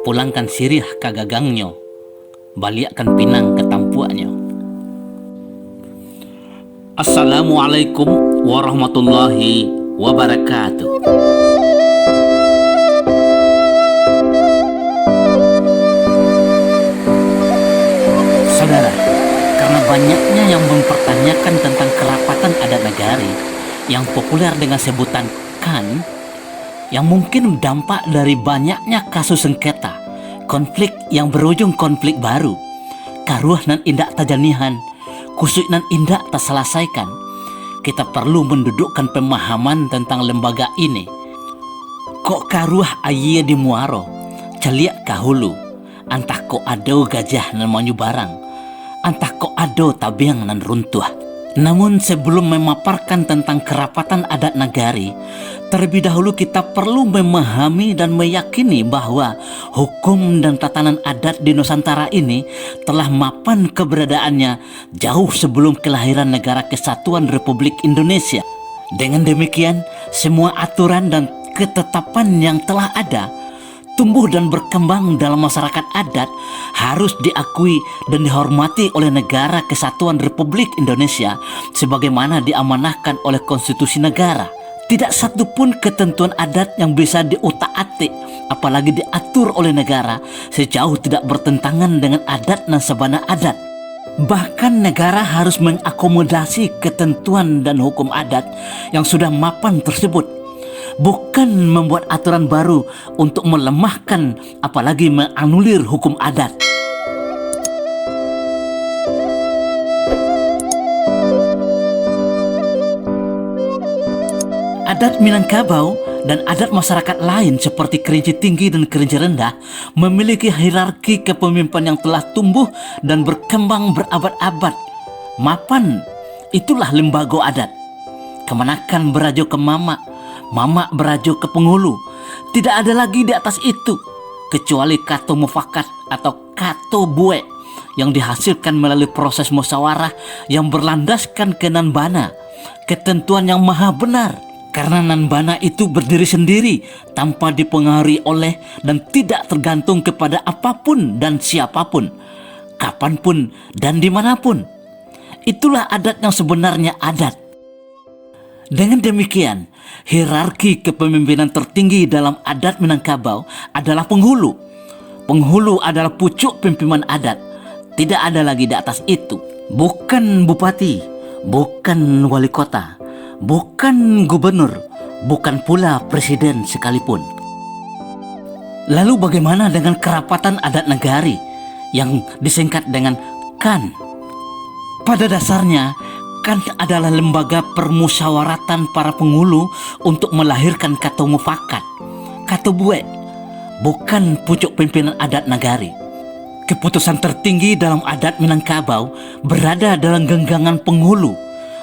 pulangkan sirih ka gagangnya, baliakkan pinang ke tampuaknya. Assalamualaikum warahmatullahi wabarakatuh. Saudara, karena banyaknya yang mempertanyakan tentang kerapatan adat negari yang populer dengan sebutan KAN, yang mungkin dampak dari banyaknya kasus sengketa, konflik yang berujung konflik baru, karuah nan indak tajanihan, kusuk nan indak terselesaikan, kita perlu mendudukkan pemahaman tentang lembaga ini. Kok karuah ayia di muaro, celiak kahulu, antah kok ado gajah nan manyu barang, antah kok ado tabiang nan runtuh. Namun sebelum memaparkan tentang kerapatan adat negari, terlebih dahulu kita perlu memahami dan meyakini bahwa hukum dan tatanan adat di Nusantara ini telah mapan keberadaannya jauh sebelum kelahiran Negara Kesatuan Republik Indonesia. Dengan demikian, semua aturan dan ketetapan yang telah ada, tumbuh dan berkembang dalam masyarakat adat harus diakui dan dihormati oleh Negara Kesatuan Republik Indonesia sebagaimana diamanahkan oleh konstitusi negara. Tidak satupun ketentuan adat yang bisa diutak-atik, apalagi diatur oleh negara, sejauh tidak bertentangan dengan adat dan sabana adat. Bahkan negara harus mengakomodasi ketentuan dan hukum adat yang sudah mapan tersebut, bukan membuat aturan baru untuk melemahkan apalagi menganulir hukum adat. Adat Minangkabau dan adat masyarakat lain seperti Kerinci Tinggi dan Kerinci Rendah memiliki hierarki kepemimpinan yang telah tumbuh dan berkembang berabad-abad. Mapan, itulah lembaga adat. Kemenakan berajo ke Mama, Mama berajo ke Penghulu. Tidak ada lagi di atas itu kecuali kato mufakat atau kato bue yang dihasilkan melalui proses musyawarah yang berlandaskan ke nanbana, ketentuan yang maha benar. Karena nanbana itu berdiri sendiri tanpa dipengaruhi oleh dan tidak tergantung kepada apapun dan siapapun, kapanpun dan dimanapun. Itulah adat yang sebenarnya adat. Dengan demikian, hierarki kepemimpinan tertinggi dalam adat Minangkabau adalah penghulu. Penghulu adalah pucuk pimpinan adat. Tidak ada lagi di atas itu. Bukan bupati, bukan wali kota, bukan gubernur, bukan pula presiden sekalipun. Lalu bagaimana dengan kerapatan adat negari yang disingkat dengan KAN? Pada dasarnya, KAN adalah lembaga permusyawaratan para penghulu untuk melahirkan kato mufakat, kato bue, bukan pucuk pimpinan adat negari. Keputusan tertinggi dalam adat Minangkabau berada dalam genggaman penghulu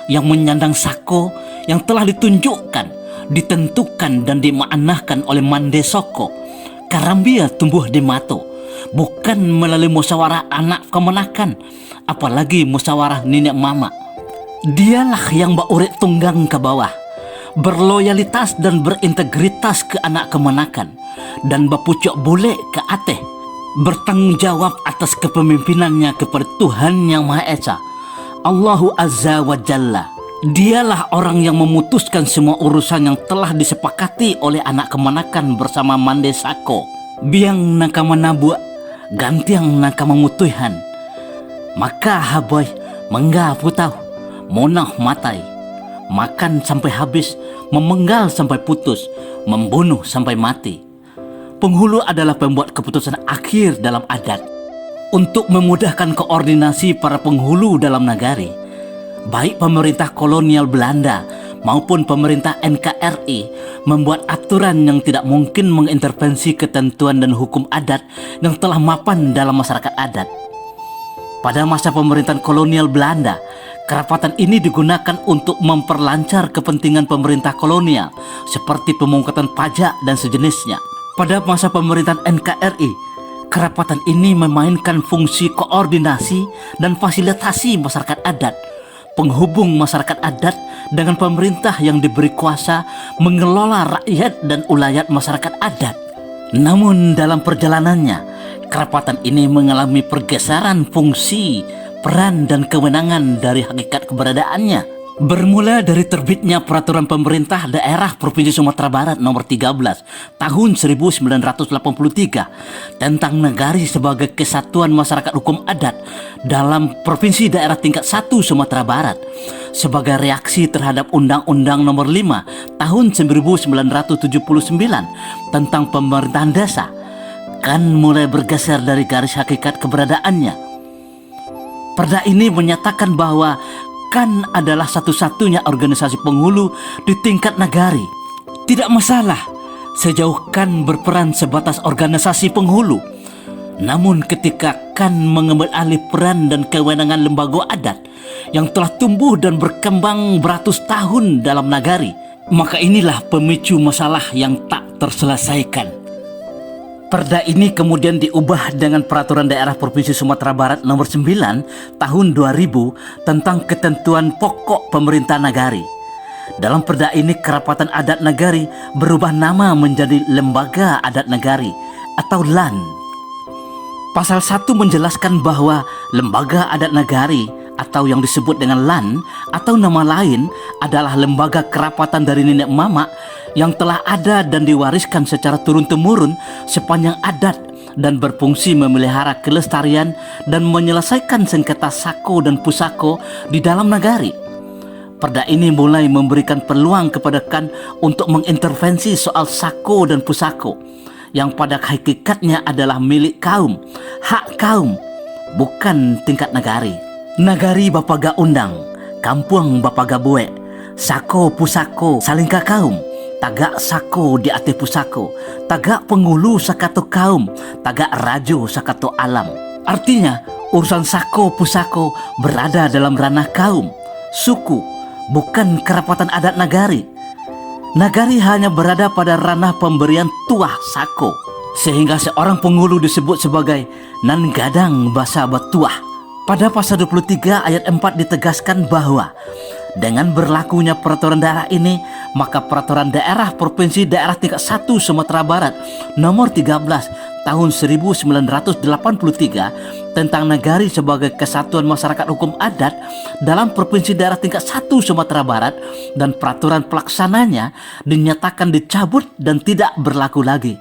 yang menyandang sako yang telah ditunjukkan, ditentukan dan dimaknahkan oleh Mande Soko, Karambia tumbuh di Mato, bukan melalui musyawarah anak kemenakan, apalagi musyawarah nenek mama. Dialah yang baurik tunggang ke bawah, berloyalitas dan berintegritas ke anak kemenakan, dan bapucuk boleh ke ateh, bertanggung jawab atas kepemimpinannya kepada Tuhan Yang Maha Esa, Allahu Azza wa Jalla. Dialah orang yang memutuskan semua urusan yang telah disepakati oleh anak kemenakan bersama Mande Sako. Biang nakama nabuak, gantiang nakama mutuihan. Maka haboy menggah putau, monah matai. Makan sampai habis, memenggal sampai putus, membunuh sampai mati. Penghulu adalah pembuat keputusan akhir dalam adat. Untuk memudahkan koordinasi para penghulu dalam negari, baik pemerintah kolonial Belanda maupun pemerintah NKRI membuat aturan yang tidak mungkin mengintervensi ketentuan dan hukum adat yang telah mapan dalam masyarakat adat. Pada masa pemerintahan kolonial Belanda, kerapatan ini digunakan untuk memperlancar kepentingan pemerintah kolonial seperti pemungkutan pajak dan sejenisnya. Pada masa pemerintahan NKRI, kerapatan ini memainkan fungsi koordinasi dan fasilitasi masyarakat adat, penghubung masyarakat adat dengan pemerintah yang diberi kuasa mengelola rakyat dan ulayat masyarakat adat. Namun dalam perjalanannya, kerapatan ini mengalami pergeseran fungsi, peran, dan kewenangan dari hakikat keberadaannya. Bermula dari terbitnya Peraturan Pemerintah Daerah Provinsi Sumatera Barat Nomor 13 Tahun 1983 tentang Nagari sebagai Kesatuan Masyarakat Hukum Adat dalam Provinsi Daerah Tingkat 1 Sumatera Barat sebagai reaksi terhadap Undang-Undang Nomor 5 Tahun 1979 tentang Pemerintahan Desa, kan mulai bergeser dari garis hakikat keberadaannya. Perda ini menyatakan bahwa KAN adalah satu-satunya organisasi penghulu di tingkat nagari. Tidak masalah sejauh KAN berperan sebatas organisasi penghulu. Namun ketika KAN mengambil alih peran dan kewenangan lembaga adat yang telah tumbuh dan berkembang beratus tahun dalam nagari, maka inilah pemicu masalah yang tak terselesaikan. Perda ini kemudian diubah dengan Peraturan Daerah Provinsi Sumatera Barat Nomor 9 Tahun 2000 tentang ketentuan pokok pemerintah nagari. Dalam perda ini Kerapatan Adat Nagari berubah nama menjadi Lembaga Adat Nagari atau LAN. Pasal 1 menjelaskan bahwa Lembaga Adat Nagari atau yang disebut dengan LAN atau nama lain adalah lembaga kerapatan dari nenek mama yang telah ada dan diwariskan secara turun-temurun sepanjang adat dan berfungsi memelihara kelestarian dan menyelesaikan sengketa sako dan pusako di dalam nagari. Perda ini mulai memberikan peluang kepada KAN untuk mengintervensi soal sako dan pusako yang pada hakikatnya adalah milik kaum, hak kaum, bukan tingkat nagari. Nagari bapaga undang, kampung bapaga buek, sako pusako salingka kaum, tagak sako di ate pusako, tagak pengulu sakato kaum, tagak rajo sakato alam. Artinya, urusan sako pusako berada dalam ranah kaum, suku, bukan kerapatan adat nagari. Nagari hanya berada pada ranah pemberian tuah sako, sehingga seorang pengulu disebut sebagai nan gadang basa batuah. Pada pasal 23 ayat 4 ditegaskan bahwa dengan berlakunya peraturan daerah ini, maka Peraturan Daerah Provinsi Daerah Tingkat 1 Sumatera Barat Nomor 13 Tahun 1983 tentang nagari sebagai Kesatuan Masyarakat Hukum Adat dalam Provinsi Daerah Tingkat 1 Sumatera Barat dan peraturan pelaksananya dinyatakan dicabut dan tidak berlaku lagi.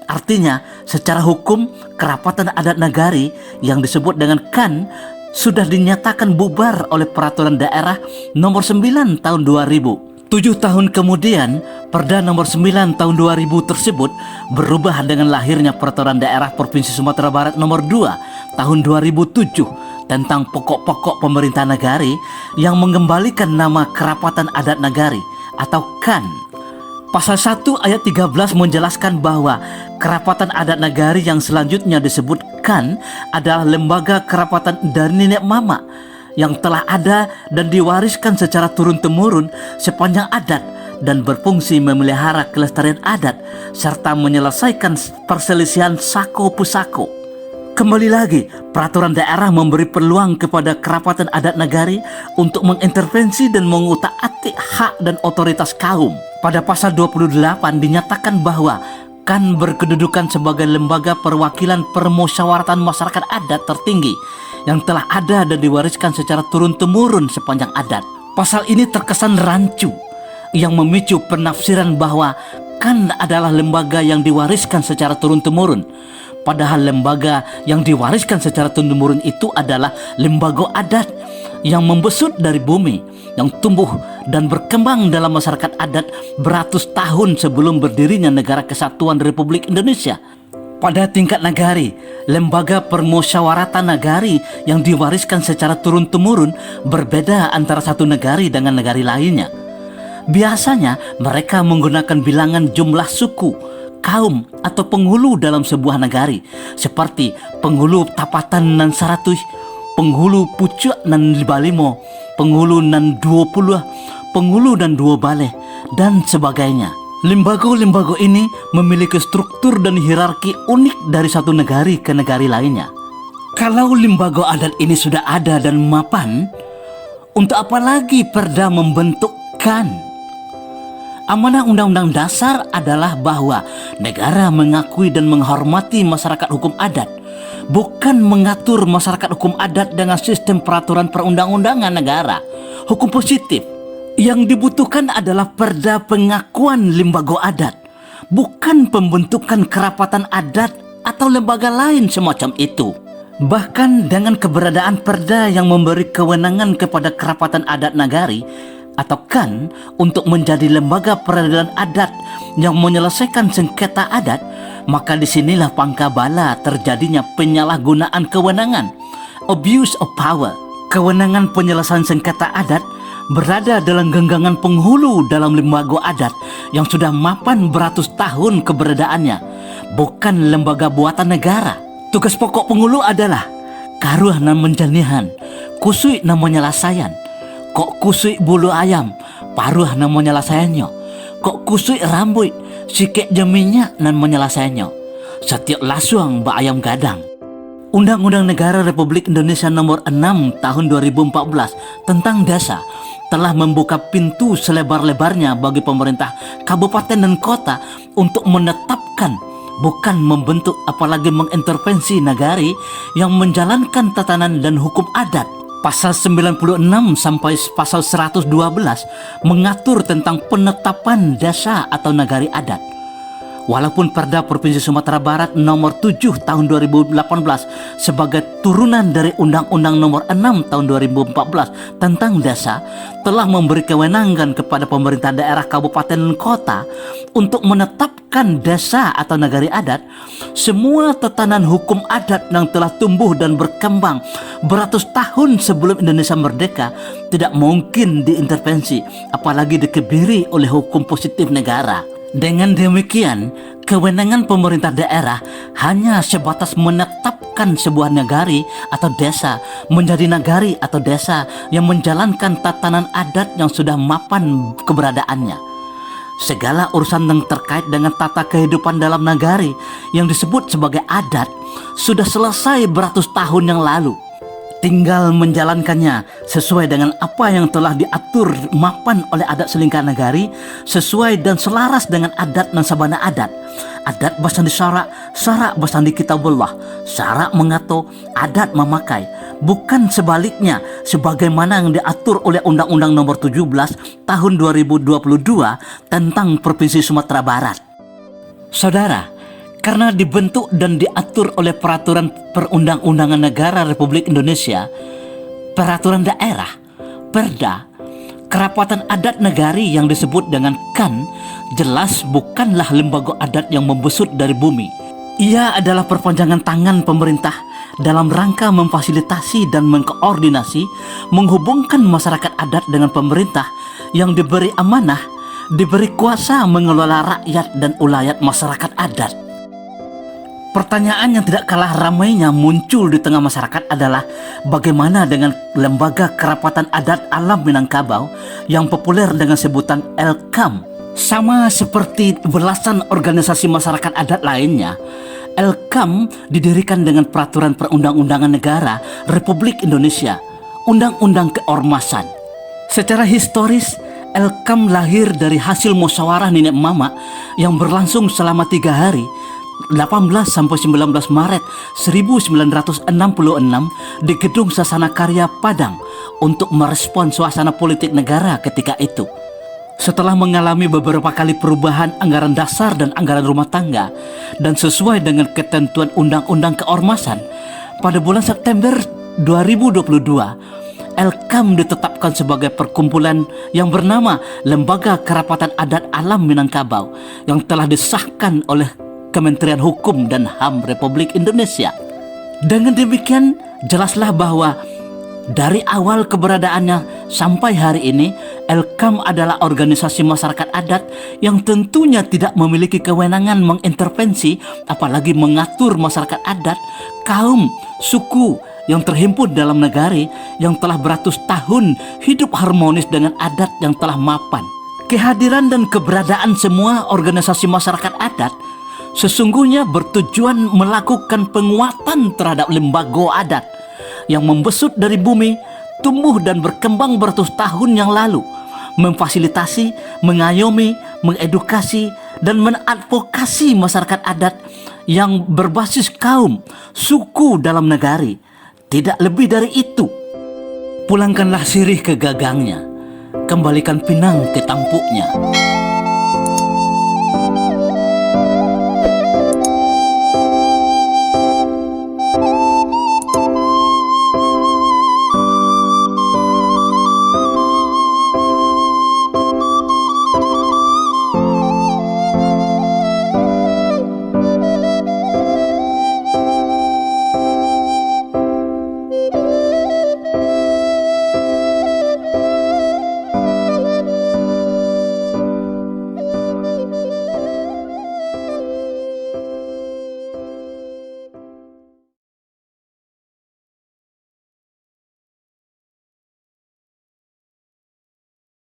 Artinya, secara hukum, Kerapatan Adat Nagari yang disebut dengan KAN sudah dinyatakan bubar oleh Peraturan Daerah Nomor 9 Tahun 2000. 7 tahun kemudian, Perda Nomor 9 Tahun 2000 tersebut berubah dengan lahirnya Peraturan Daerah Provinsi Sumatera Barat Nomor 2 Tahun 2007 tentang pokok-pokok pemerintah nagari yang mengembalikan nama Kerapatan Adat Nagari atau KAN. Pasal 1 ayat 13 menjelaskan bahwa Kerapatan Adat Nagari yang selanjutnya disebut KAN adalah lembaga kerapatan dari nenek mama yang telah ada dan diwariskan secara turun-temurun sepanjang adat dan berfungsi memelihara kelestarian adat serta menyelesaikan perselisihan sako pusako. Kembali lagi, peraturan daerah memberi peluang kepada Kerapatan Adat Nagari untuk mengintervensi dan mengutak-atik hak dan otoritas kaum. Pada pasal 28 dinyatakan bahwa KAN berkedudukan sebagai lembaga perwakilan permusyawaratan masyarakat adat tertinggi yang telah ada dan diwariskan secara turun-temurun sepanjang adat. Pasal ini terkesan rancu yang memicu penafsiran bahwa KAN adalah lembaga yang diwariskan secara turun-temurun. Padahal lembaga yang diwariskan secara turun-temurun itu adalah lembaga adat yang membesut dari bumi, yang tumbuh dan berkembang dalam masyarakat adat beratus tahun sebelum berdirinya Negara Kesatuan Republik Indonesia. Pada tingkat nagari, lembaga permusyawaratan nagari yang diwariskan secara turun-temurun berbeda antara satu negari dengan negari lainnya. Biasanya mereka menggunakan bilangan jumlah suku, kaum atau penghulu dalam sebuah nagari, seperti penghulu tapatan nan 100, penghulu pucuk nan 55, penghulu nan 20, penghulu dan 2 baleh, dan sebagainya. Lembaga-lembaga ini memiliki struktur dan hierarki unik dari satu negari ke negari lainnya. Kalau lembaga adat ini sudah ada dan mapan, untuk apa lagi perda membentuk KAN? Amanah Undang-Undang Dasar adalah bahwa negara mengakui dan menghormati masyarakat hukum adat, bukan mengatur masyarakat hukum adat dengan sistem peraturan perundang-undangan negara. Hukum positif yang dibutuhkan adalah perda pengakuan lembaga adat, bukan pembentukan kerapatan adat atau lembaga lain semacam itu. Bahkan dengan keberadaan perda yang memberi kewenangan kepada kerapatan adat nagari atau KAN untuk menjadi lembaga peradilan adat yang menyelesaikan sengketa adat, maka disinilah pangkal bala terjadinya penyalahgunaan kewenangan, abuse of power. Kewenangan penyelesaian sengketa adat berada dalam genggaman penghulu dalam lembaga adat yang sudah mapan beratus tahun keberadaannya, bukan lembaga buatan negara. Tugas pokok penghulu adalah karuh nan menjanihan, kusui nan menyelesaian. Kok kusui bulu ayam, paruh nan menyelesaiannya. Kok kusui rambut, sikit jeminya nan menyelesaiannya. Setiap lasuang ba ayam gadang. Undang-Undang Negara Republik Indonesia Nomor 6 Tahun 2014 tentang Desa telah membuka pintu selebar-lebarnya bagi pemerintah kabupaten dan kota untuk menetapkan, bukan membentuk apalagi mengintervensi nagari yang menjalankan tatanan dan hukum adat. Pasal 96 sampai pasal 112 mengatur tentang penetapan desa atau nagari adat. Walaupun Perda Provinsi Sumatera Barat nomor 7 tahun 2018 sebagai turunan dari Undang-Undang nomor 6 tahun 2014 tentang desa telah memberi kewenangan kepada pemerintah daerah kabupaten dan kota untuk menetapkan desa atau nagari adat, semua tatanan hukum adat yang telah tumbuh dan berkembang beratus tahun sebelum Indonesia merdeka tidak mungkin diintervensi, apalagi dikebiri oleh hukum positif negara. Dengan demikian, kewenangan pemerintah daerah hanya sebatas menetapkan sebuah nagari atau desa menjadi nagari atau desa yang menjalankan tatanan adat yang sudah mapan keberadaannya. Segala urusan yang terkait dengan tata kehidupan dalam nagari yang disebut sebagai adat sudah selesai beratus tahun yang lalu. Tinggal menjalankannya sesuai dengan apa yang telah diatur mapan oleh adat selingkah nagari, sesuai dan selaras dengan adat dan sabana adat. Adat basandi syarak, syarak basandi kitabullah, syarak mengato, adat memakai. Bukan sebaliknya sebagaimana yang diatur oleh Undang-Undang Nomor 17 Tahun 2022 tentang Provinsi Sumatera Barat. Saudara, karena dibentuk dan diatur oleh Peraturan Perundang-Undangan Negara Republik Indonesia, Peraturan Daerah, Perda, Kerapatan Adat Nagari yang disebut dengan KAN, jelas bukanlah lembaga adat yang membesut dari bumi. Ia adalah perpanjangan tangan pemerintah dalam rangka memfasilitasi dan mengkoordinasi, menghubungkan masyarakat adat dengan pemerintah yang diberi amanah, diberi kuasa mengelola rakyat dan ulayat masyarakat adat. Pertanyaan yang tidak kalah ramainya muncul di tengah masyarakat adalah bagaimana dengan Lembaga Kerapatan Adat Alam Minangkabau yang populer dengan sebutan LKAM. Sama seperti belasan organisasi masyarakat adat lainnya, LKAM didirikan dengan Peraturan Perundang-Undangan Negara Republik Indonesia, Undang-Undang Keormasan. Secara historis, LKAM lahir dari hasil musyawarah nenek mama yang berlangsung selama 3 hari 18 sampai 19 Maret 1966 di Gedung Sasana Karya Padang untuk merespon suasana politik negara ketika itu. Setelah mengalami beberapa kali perubahan anggaran dasar dan anggaran rumah tangga dan sesuai dengan ketentuan Undang-Undang Keormasan, pada bulan September 2022 LKAM ditetapkan sebagai perkumpulan yang bernama Lembaga Kerapatan Adat Alam Minangkabau yang telah disahkan oleh Kementerian Hukum dan HAM Republik Indonesia. Dengan demikian, jelaslah bahwa dari awal keberadaannya sampai hari ini, LKAM adalah organisasi masyarakat adat yang tentunya tidak memiliki kewenangan mengintervensi, apalagi mengatur masyarakat adat, kaum, suku yang terhimpun dalam negari yang telah beratus tahun hidup harmonis dengan adat yang telah mapan. Kehadiran dan keberadaan semua organisasi masyarakat adat sesungguhnya bertujuan melakukan penguatan terhadap lembaga adat yang membesut dari bumi, tumbuh dan berkembang beratus tahun yang lalu, memfasilitasi, mengayomi, mengedukasi, dan mengadvokasi masyarakat adat yang berbasis kaum, suku dalam negari. Tidak lebih dari itu. Pulangkanlah sirih ke gagangnya, kembalikan pinang ke tampuknya.